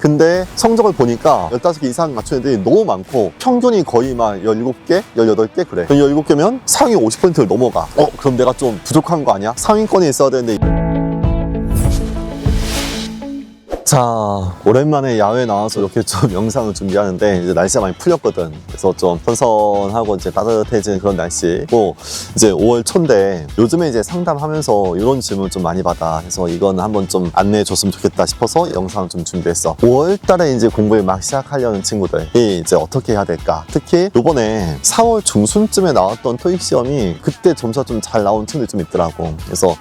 근데 성적을 보니까 15개 이상 맞춘 애들이 너무 많고 평균이 거의 막 17개, 18개 그래. 17개면 상위 50%를 넘어가. 그럼 내가 좀 부족한 거 아니야? 상위권에 있어야 되는데. 자, 오랜만에 야외에 나와서 이렇게 좀 영상을 준비하는데 이제 날씨가 많이 풀렸거든. 그래서 좀 선선하고 이제 따뜻해지는 그런 날씨고, 이제 5월 초인데 요즘에 이제 상담하면서 이런 질문 좀 많이 받아. 그래서 이건 한번 좀 안내해 줬으면 좋겠다 싶어서 영상을 좀 준비했어. 5월 달에 이제 공부를 막 시작하려는 친구들이 이제 어떻게 해야 될까? 특히 요번에 4월 중순쯤에 나왔던 토익 시험이 그때 점수가 좀 잘 나온 친구들이 좀 있더라고. 그래서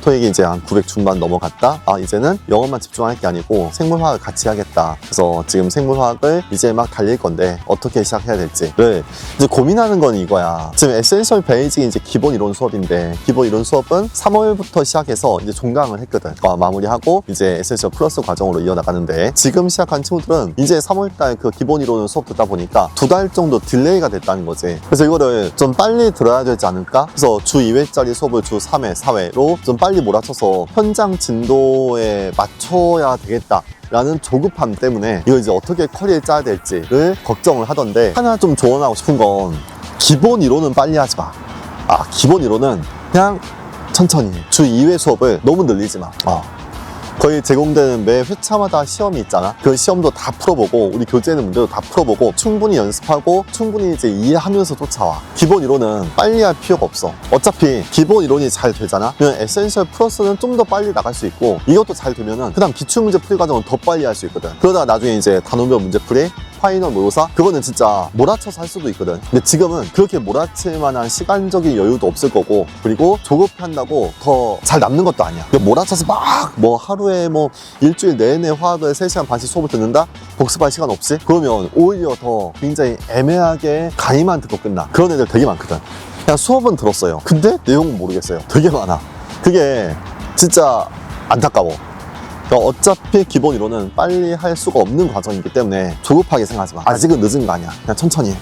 토익이 이제 한 900 중반 넘어갔다. 이제는 영어만 집중할 게 아니고 생물화학을 같이 하겠다. 그래서 지금 생물화학을 이제 막 달릴 건데 어떻게 시작해야 될지를 이제 고민하는 건 이거야. 지금 에센셜 베이직이 이제 기본 이론 수업인데, 기본 이론 수업은 3월부터 시작해서 이제 종강을 했거든. 마무리하고 이제 에센셜 플러스 과정으로 이어나가는데, 지금 시작한 친구들은 이제 3월달 그 기본 이론 수업 듣다 보니까 2달 정도 딜레이가 됐다는 거지. 그래서 이거를 좀 빨리 들어야 되지 않을까? 그래서 주 2회짜리 수업을 주 3회, 4회로 좀 빨리 몰아쳐서 현장 진도에 맞춰야 되겠다 라는 조급함 때문에 이거 이제 어떻게 커리를 짜야 될지를 걱정을 하던데, 하나 좀 조언하고 싶은 건 기본 이론은 빨리 하지 마. 기본 이론은 그냥 천천히 해. 주 2회 수업을 너무 늘리지 마. 거의 제공되는 매 회차마다 시험이 있잖아. 그 시험도 다 풀어보고 우리 교재는 문제도 다 풀어보고 충분히 연습하고 충분히 이제 이해하면서 쫓아와. 기본 이론은 빨리 할 필요가 없어. 어차피 기본 이론이 잘 되잖아. 그냥 에센셜 플러스는 좀 더 빨리 나갈 수 있고, 이것도 잘 되면은 그다음 기출문제 풀이 과정은 더 빨리 할 수 있거든. 그러다가 나중에 이제 단원별 문제풀이, 파이널 모의고사, 그거는 진짜 몰아쳐서 할 수도 있거든. 근데 지금은 그렇게 몰아칠 만한 시간적인 여유도 없을 거고, 그리고 조급한다고 더 잘 남는 것도 아니야. 몰아쳐서 막 하루에 일주일 내내 화학을 3시간 반씩 수업을 듣는다? 복습할 시간 없이? 그러면 오히려 더 굉장히 애매하게 강의만 듣고 끝나. 그런 애들 되게 많거든. 그냥 수업은 들었어요. 근데 내용은 모르겠어요. 되게 많아. 그게 진짜 안타까워. 그러니까 어차피 기본 이론은 빨리 할 수가 없는 과정이기 때문에 조급하게 생각하지 마. 아직은 늦은 거 아니야. 그냥 천천히 해.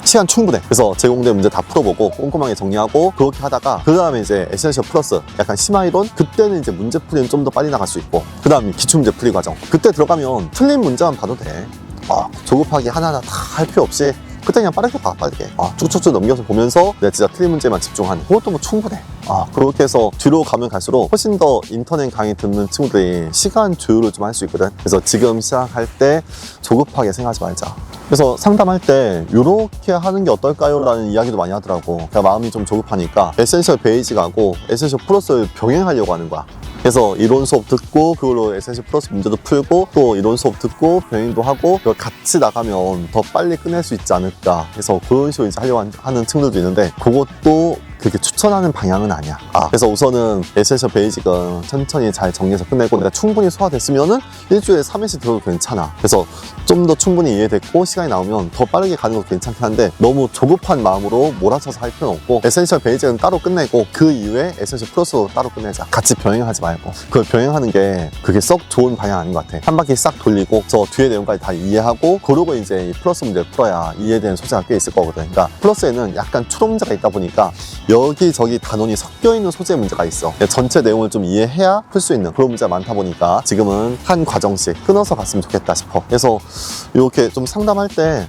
시간 충분해. 그래서 제공된 문제 다 풀어보고 꼼꼼하게 정리하고 그렇게 하다가, 그 다음에 이제 에센셜 플러스 약간 심화 이론, 그때는 이제 문제 풀이는 좀 더 빨리 나갈 수 있고, 그 다음 기출문제 풀이 과정, 그때 들어가면 틀린 문제만 봐도 돼. 조급하게 하나하나 다 할 필요 없이 그때 그냥 빠르게 봐. 빠르게 쭉쭉쭉 넘겨서 보면서 내가 진짜 틀린 문제만 집중하는, 그것도 충분해. 그렇게 해서 뒤로 가면 갈수록 훨씬 더 인터넷 강의 듣는 친구들이 시간 조율을 좀 할 수 있거든. 그래서 지금 시작할 때 조급하게 생각하지 말자. 그래서 상담할 때 이렇게 하는 게 어떨까요? 라는 이야기도 많이 하더라고. 그냥 마음이 좀 조급하니까 에센셜 베이직하고 에센셜 플러스를 병행하려고 하는 거야. 그래서 이론 수업 듣고 그걸로 에센셜 플러스 문제도 풀고 또 이론 수업 듣고 병행도 하고, 그걸 같이 나가면 더 빨리 끝낼 수 있지 않을까 해서 그런 식으로 이제 하려고 하는 친구들도 있는데, 그것도 그렇게 추천하는 방향은 아니야. 그래서 우선은 에센셜 베이직은 천천히 잘 정리해서 끝내고, 내가 충분히 소화됐으면은 일주일에 3회씩 들어도 괜찮아. 그래서 좀 더 충분히 이해됐고 시간이 나오면 더 빠르게 가는 것도 괜찮긴 한데, 너무 조급한 마음으로 몰아쳐서 할 필요는 없고, 에센셜 베이직은 따로 끝내고 그 이후에 에센셜 플러스도 따로 끝내자. 같이 병행하지 말고. 그걸 병행하는 게 그게 썩 좋은 방향 아닌 것 같아. 한 바퀴 싹 돌리고 저 뒤에 내용까지 다 이해하고 그러고 이제 이 플러스 문제를 풀어야 이해되는 소재가 꽤 있을 거거든. 그러니까 플러스에는 약간 추론자가 있다 보니까 여기저기 단원이 섞여 있는 소재 문제가 있어. 전체 내용을 좀 이해해야 풀 수 있는 그런 문제가 많다 보니까 지금은 한 과정씩 끊어서 갔으면 좋겠다 싶어. 그래서 이렇게 좀 상담할 때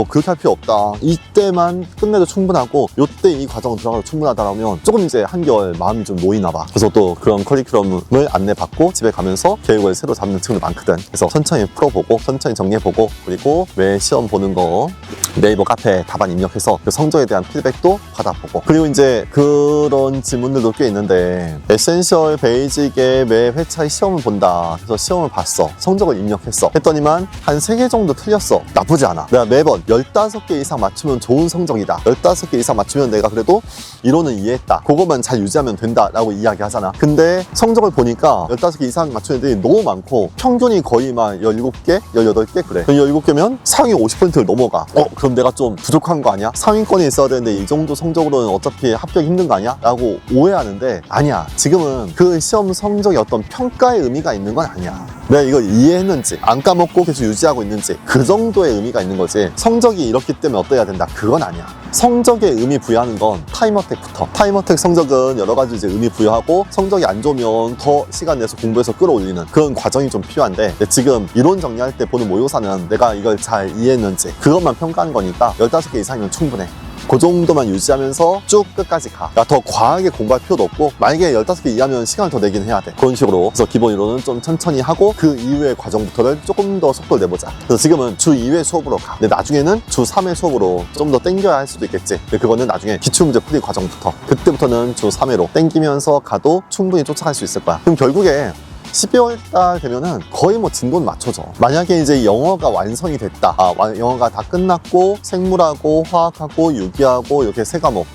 그렇게 할 필요 없다, 이때만 끝내도 충분하고 요때 이 과정 들어가도 충분하다라면 조금 이제 한결 마음이 좀 놓이나 봐. 그래서 또 그런 커리큘럼을 안내받고 집에 가면서 계획을 새로 잡는 친구들 많거든. 그래서 천천히 풀어보고 천천히 정리해보고, 그리고 매 시험 보는 거 네이버 카페 답안 입력해서 그 성적에 대한 피드백도 받아보고, 그리고 이제 그런 질문들도 꽤 있는데, 에센셜 베이직의 매 회차의 시험을 본다. 그래서 시험을 봤어. 성적을 입력했어. 했더니만 한 3개 정도 틀렸어. 나쁘지 않아. 내가 매번 15개 이상 맞추면 좋은 성적이다. 15개 이상 맞추면 내가 그래도 이론은 이해했다. 그것만 잘 유지하면 된다 라고 이야기하잖아. 근데 성적을 보니까 15개 이상 맞춘 애들이 너무 많고 평균이 거의 막 17개, 18개 그래. 17개면 상위 50%를 넘어가. 그럼 내가 좀 부족한 거 아니야? 상위권에 있어야 되는데 이 정도 성적으로는 어차피 어차피 합격이 힘든 거 아니야? 라고 오해하는데 아니야. 지금은 그 시험 성적이 어떤 평가의 의미가 있는 건 아니야. 내가 이걸 이해했는지 안 까먹고 계속 유지하고 있는지 그 정도의 의미가 있는 거지. 성적이 이렇기 때문에 어떠해야 된다 그건 아니야. 성적에 의미 부여하는 건 타임어택부터. 타임어택 성적은 여러 가지 이제 의미 부여하고 성적이 안 좋으면 더 시간 내서 공부해서 끌어올리는 그런 과정이 좀 필요한데 지금 이론 정리할 때 보는 모의고사는 내가 이걸 잘 이해했는지 그것만 평가하는 거니까 15개 이상이면 충분해. 그 정도만 유지하면서 쭉 끝까지 가. 그러니까 더 과하게 공부할 필요도 없고 만약에 15개 이하면 시간을 더 내긴 해야 돼. 그런 식으로. 그래서 기본 이론은 좀 천천히 하고 그 이후의 과정부터를 조금 더 속도를 내보자. 그래서 지금은 주 2회 수업으로 가. 근데 나중에는 주 3회 수업으로 좀 더 땡겨야 할 수도 있겠지. 근데 그거는 나중에 기출문제 풀이 과정부터. 그때부터는 주 3회로 땡기면서 가도 충분히 쫓아갈 수 있을 거야. 그럼 결국에 12월 달 되면은 거의 뭐 진도는 맞춰져. 만약에 이제 영어가 완성이 됐다. 영어가 다 끝났고 생물하고 화학하고 유기하고 이렇게 세 과목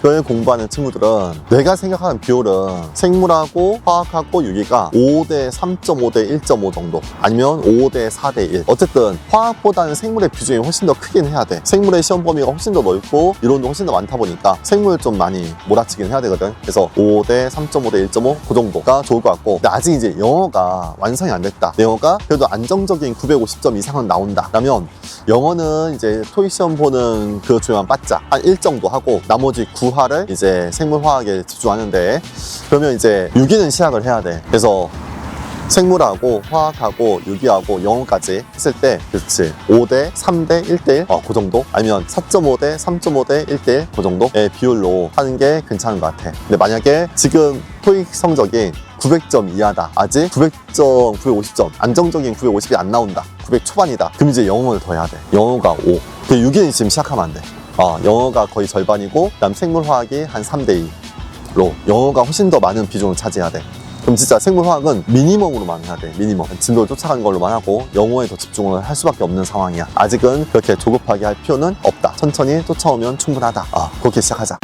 을 공부하는 친구들은 내가 생각하는 비율은 생물하고 화학하고 유기가 5대 3.5대 1.5 정도 아니면 5대 4대 1 어쨌든 화학보다는 생물의 비중이 훨씬 더 크긴 해야 돼. 생물의 시험 범위가 훨씬 더 넓고 이론도 훨씬 더 많다 보니까 생물 좀 많이 몰아치긴 해야 되거든. 그래서 5대 3.5대 1.5 그 정도가 좋을 것 같고 근데 아직 이제 영어가 완성이 안 됐다. 영어가 그래도 안정적인 950점 이상은 나온다 그러면 영어는 이제 토익 시험 보는 그 조용한 바짝 한 1 정도 하고 나머지 9화를 이제 생물화학에 집중하는데 그러면 이제 유기는 시작을 해야 돼. 그래서 생물하고 화학하고 유기하고 영어까지 했을 때 그렇지 5대 3대 1대1 그 정도 아니면 4.5대 3.5대 1대1 그 정도의 비율로 하는 게 괜찮은 것 같아. 근데 만약에 지금 토익 성적이 900점 이하다. 아직 900점, 950점 안정적인 950이 안 나온다. 900 초반이다. 그럼 이제 영어를 더 해야 돼. 영어가 5. 근데 유기는 지금 시작하면 안 돼. 영어가 거의 절반이고 그다음 생물화학이 한 3대 2로 영어가 훨씬 더 많은 비중을 차지해야 돼. 그럼 진짜 생물화학은 미니멈으로만 해야 돼. 미니멈. 진도를 쫓아가는 걸로만 하고 영어에 더 집중을 할 수밖에 없는 상황이야. 아직은 그렇게 조급하게 할 필요는 없다. 천천히 쫓아오면 충분하다. 그렇게 시작하자.